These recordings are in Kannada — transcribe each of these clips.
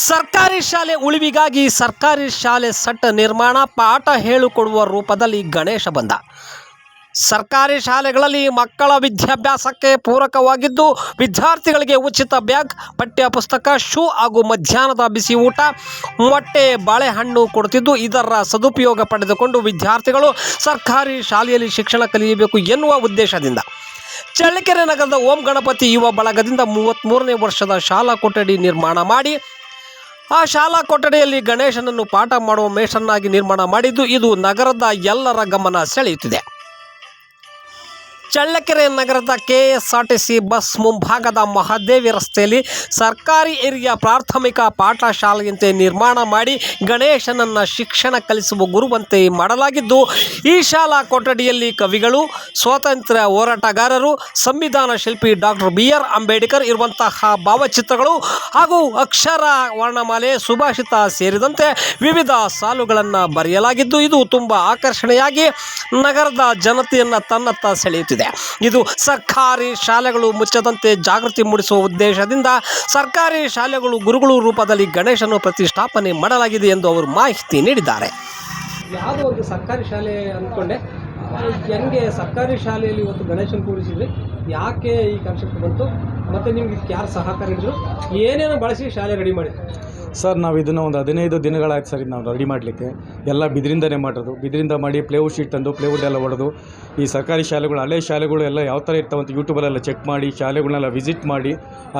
ಸರ್ಕಾರಿ ಶಾಲೆ ಉಳಿವಿಗಾಗಿ ಸರ್ಕಾರಿ ಶಾಲೆ ಸೆಟ್ ನಿರ್ಮಾಣ, ಪಾಠ ಹೇಳಿಕೊಡುವ ರೂಪದಲ್ಲಿ ಗಣೇಶ ಬಂದ. ಸರ್ಕಾರಿ ಶಾಲೆಗಳಲ್ಲಿ ಮಕ್ಕಳ ವಿದ್ಯಾಭ್ಯಾಸಕ್ಕೆ ಪೂರಕವಾಗಿದ್ದು, ವಿದ್ಯಾರ್ಥಿಗಳಿಗೆ ಉಚಿತ ಬ್ಯಾಗ್, ಪಠ್ಯ ಪುಸ್ತಕ, ಶೂ ಹಾಗೂ ಮಧ್ಯಾಹ್ನದ ಬಿಸಿ ಊಟ, ಮೊಟ್ಟೆ, ಬಾಳೆಹಣ್ಣು ಕೊಡುತ್ತಿದ್ದು, ಇದರ ಸದುಪಯೋಗ ಪಡೆದುಕೊಂಡು ವಿದ್ಯಾರ್ಥಿಗಳು ಸರ್ಕಾರಿ ಶಾಲೆಯಲ್ಲಿ ಶಿಕ್ಷಣ ಕಲಿಯಬೇಕು ಎನ್ನುವ ಉದ್ದೇಶದಿಂದ ಚಳ್ಳಕೆರೆ ನಗರದ ಓಂ ಗಣಪತಿ ಯುವ ಬಳಗದಿಂದ 33ನೇ ವರ್ಷದ ಶಾಲಾ ಕೊಠಡಿ ನಿರ್ಮಾಣ ಮಾಡಿ, ಆ ಶಾಲಾ ಕೊಠಡಿಯಲ್ಲಿ ಗಣೇಶನನ್ನು ಪಾಠ ಮಾಡುವ ಮೇಷನ್ನಾಗಿ ನಿರ್ಮಾಣ ಮಾಡಿದ್ದು, ಇದು ನಗರದ ಎಲ್ಲರ ಗಮನ ಸೆಳೆಯುತ್ತಿದೆ. ಚಳ್ಳಕೆರೆ ನಗರದ ಕೆಎಸ್ಆರ್ಟಿಸಿ ಬಸ್ ಮುಂಭಾಗದ ಮಹಾದೇವಿ ರಸ್ತೆಯಲ್ಲಿ ಸರ್ಕಾರಿ ಹಿರಿಯ ಪ್ರಾಥಮಿಕ ಪಾಠಶಾಲೆಯಂತೆ ನಿರ್ಮಾಣ ಮಾಡಿ ಗಣೇಶನನ್ನು ಶಿಕ್ಷಣ ಕಲಿಸುವ ಗುರುವಂತೆ ಮಾಡಲಾಗಿದ್ದು, ಈ ಶಾಲಾ ಕೊಠಡಿಯಲ್ಲಿ ಕವಿಗಳು, ಸ್ವಾತಂತ್ರ್ಯ ಹೋರಾಟಗಾರರು, ಸಂವಿಧಾನ ಶಿಲ್ಪಿ ಡಾಕ್ಟರ್ BR ಅಂಬೇಡ್ಕರ್ ಇರುವಂತಹ ಭಾವಚಿತ್ರಗಳು ಹಾಗೂ ಅಕ್ಷರ ವರ್ಣಮಾಲೆ, ಸುಭಾಷಿತ ಸೇರಿದಂತೆ ವಿವಿಧ ಸಾಲುಗಳನ್ನು ಬರೆಯಲಾಗಿದ್ದು, ಇದು ತುಂಬ ಆಕರ್ಷಣೆಯಾಗಿ ನಗರದ ಜನತೆಯನ್ನು ತನ್ನತ್ತ ಸೆಳೆಯುತ್ತಿದೆ. ಇದು ಸರ್ಕಾರಿ ಶಾಲೆಗಳು ಮುಚ್ಚದಂತೆ ಜಾಗೃತಿ ಮೂಡಿಸುವ ಉದ್ದೇಶದಿಂದ ಸರ್ಕಾರಿ ಶಾಲೆಗಳು ಗುರುಗಳು ರೂಪದಲ್ಲಿ ಗಣೇಶನ ಪ್ರತಿಷ್ಠಾಪನೆ ಮಾಡಲಾಗಿದೆ ಎಂದು ಅವರು ಮಾಹಿತಿ ನೀಡಿದ್ದಾರೆ. ಯಾವುದೋ ಒಂದು ಸರ್ಕಾರಿ ಶಾಲೆ ಅಂದ್ಕೊಂಡೆ, ಹೆಂಗೆ ಸರ್ಕಾರಿ ಶಾಲೆಯಲ್ಲಿ ಇವತ್ತು ಗಣೇಶನ ಕೂರಿಸಿದ್ರಿ, ಯಾಕೆ ಈ ಕಾನ್ಸೆಪ್ಟ್ ಬಂತು, ಮತ್ತು ನಿಮ್ಗೆ ಇದಕ್ಕೆ ಯಾರು ಸಹಕಾರ ಇದ್ರು, ಏನೇನು ಬಳಸಿ ಶಾಲೆ ರೆಡಿ ಮಾಡಿದ್ರು? ಸರ್, ನಾವು ಇದನ್ನು ಒಂದು 15 ದಿನಗಳಾಯ್ತು ಸರ್. ನಾವು ರೆಡಿ ಮಾಡಲಿಕ್ಕೆ ಎಲ್ಲ ಬಿದಿರಿಂದನೇ ಮಾಡೋದು. ಬಿದಿರಿಂದ ಮಾಡಿ ಪ್ಲೇವುಡ್ ಶೀಟ್ ತಂದು ಪ್ಲೇವುಡ್ ಎಲ್ಲ ಹೊಡೆದು ಈ ಸರ್ಕಾರಿ ಶಾಲೆಗಳು, ಹಳೆ ಶಾಲೆಗಳು ಎಲ್ಲ ಯಾವ ಥರ ಇರ್ತಾವಂತ ಯೂಟ್ಯೂಬಲ್ಲೆಲ್ಲ ಚೆಕ್ ಮಾಡಿ ಶಾಲೆಗಳನ್ನೆಲ್ಲ ವಿಸಿಟ್ ಮಾಡಿ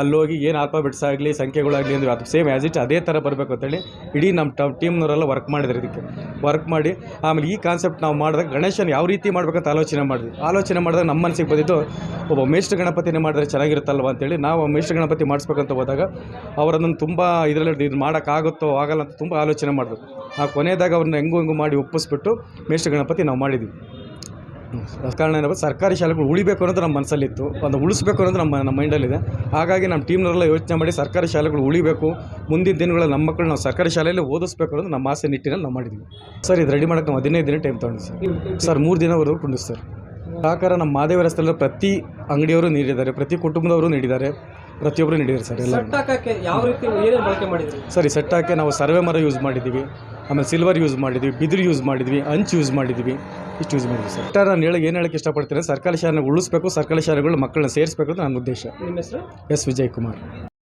ಅಲ್ಲೋಗಿ ಏನು ಆಲ್ಫಾಬೆಟ್ಸ್ ಆಗಲಿ, ಸಂಖ್ಯೆಗಳಾಗಲಿ ಅಂದರೆ ಅದು ಸೇಮ್ ಆ್ಯಸ್ ಇಟ್ ಅದೇ ಥರ ಬರಬೇಕು ಅಂತೇಳಿ ಇಡೀ ನಮ್ಮ ಟೀಮ್ನವರೆಲ್ಲ ವರ್ಕ್ ಮಾಡಿದ್ರು. ಇದಕ್ಕೆ ವರ್ಕ್ ಮಾಡಿ ಆಮೇಲೆ ಈ ಕಾನ್ಸೆಪ್ಟ್ ನಾವು ಮಾಡಿದಾಗ ಗಣೇಶನ ಯಾವ ರೀತಿ ಮಾಡಬೇಕಂತ ಆಲೋಚನೆ ಮಾಡಿದಾಗ ನಮ್ಮ ಮನಸ್ಸಿಗೆ ಬಂದಿದ್ದು, ಒಬ್ಬ ಮೇಷ್ಟ್ರ ಗಣಪತಿನೇ ಮಾಡಿದ್ರೆ ಚೆನ್ನಾಗಿರುತ್ತಲ್ವ ಅಂತೇಳಿ ನಾವು ಮೇಷ್ಟ್ರ ಗಣಪತಿ ಮಾಡಿಸ್ಬೇಕಂತ ಹೋದಾಗ ಅವರನ್ನು ತುಂಬ ಇದರಲ್ಲಿ ಇದು ಮಾಡೋಕ್ಕಾಗುತ್ತೋ ಆಗಲ್ಲ ಅಂತ ತುಂಬ ಆಲೋಚನೆ ಮಾಡಿದ್ರು. ಆ ಕೊನೆಯದಾಗ ಅವ್ರನ್ನ ಹೆಂಗೂ ಮಾಡಿ ಒಪ್ಪಿಸ್ಬಿಟ್ಟು ಮೇಷ್ಟ್ರ ಗಣಪತಿ ನಾವು ಮಾಡಿದ್ವಿ. ಕಾರಣ ಏನಪ್ಪ, ಸರ್ಕಾರಿ ಶಾಲೆಗಳು ಉಳಿಬೇಕು ಅನ್ನೋದು ನಮ್ಮ ಮನಸ್ಸಲ್ಲಿತ್ತು, ಅದು ಉಳಿಸ್ಬೇಕು ಅನ್ನೋದು ನಮ್ಮ ಮೈಂಡಲ್ಲಿದೆ. ಹಾಗಾಗಿ ನಮ್ಮ ಟೀಮ್ನವರೆಲ್ಲ ಯೋಚನೆ ಮಾಡಿ ಸರ್ಕಾರಿ ಶಾಲೆಗಳು ಉಳಿಬೇಕು, ಮುಂದಿನ ದಿನಗಳಲ್ಲಿ ನಮ್ಮ ಮಕ್ಕಳು ನಾವು ಸರ್ಕಾರಿ ಶಾಲೆಯಲ್ಲಿ ಓದಿಸ್ಬೇಕು ಅನ್ನೋದು ನಮ್ಮ ಆಸೆ ನಿಟ್ಟಿನಲ್ಲಿ ನಾವು ಮಾಡಿದ್ವಿ. ಸರ್, ಇದು ರೆಡಿ ಮಾಡೋಕ್ಕೆ ನಾವು 15 ದಿನ ಟೈಮ್ ತೊಗೊಂಡು ಸರ್ 3 ದಿನವರೆಗೂ ಕೊಂಡು ಸರ್. ಸಹಕಾರ ನಮ್ಮ ಮಹಾದೇವ ರಸ್ತೆಯಲ್ಲಿ ಪ್ರತಿ ಅಂಗಡಿಯವರು ನೀಡಿದ್ದಾರೆ, ಪ್ರತಿ ಕುಟುಂಬದವರು ನೀಡಿದ್ದಾರೆ, ಪ್ರತಿಯೊಬ್ಬರು ನೀಡಿದ್ದಾರೆ ಸರ್. ಎಲ್ಲ ಯಾವ ರೀತಿ ಬಳಕೆ ಮಾಡಿದ್ರಿ ಸರ್? ಈ ಸೆಟ್ ಹಾಕಿ ನಾವು ಸರ್ವೆ ಮರ ಯೂಸ್ ಮಾಡಿದ್ದೀವಿ, ಆಮೇಲೆ ಸಿಲ್ವರ್ ಯೂಸ್ ಮಾಡಿದ್ವಿ, ಬಿದಿರು ಯೂಸ್ ಮಾಡಿದ್ವಿ, ಅಂಚು ಯೂಸ್ ಮಾಡಿದ್ವಿ, ಇಷ್ಟು ಯೂಸ್ ಮಾಡಿದ್ವಿ ಸರ್. ನಾನು ಏನು ಹೇಳಕ್ಕೆ ಇಷ್ಟಪಡ್ತೀನಿ, ಸರ್ಕಾರಿ ಶಾಲೆನ ಉಳಿಸ್ಬೇಕು, ಸರ್ಕಾರಿ ಶಾಲೆಗಳು ಮಕ್ಕಳನ್ನ ಸೇರಿಸಬೇಕು ಅಂತ ನನ್ನ ಉದ್ದೇಶ. ನಿಮ್ಮ ಹೆಸರು? ಎಸ್ ವಿಜಯ್ ಕುಮಾರ್.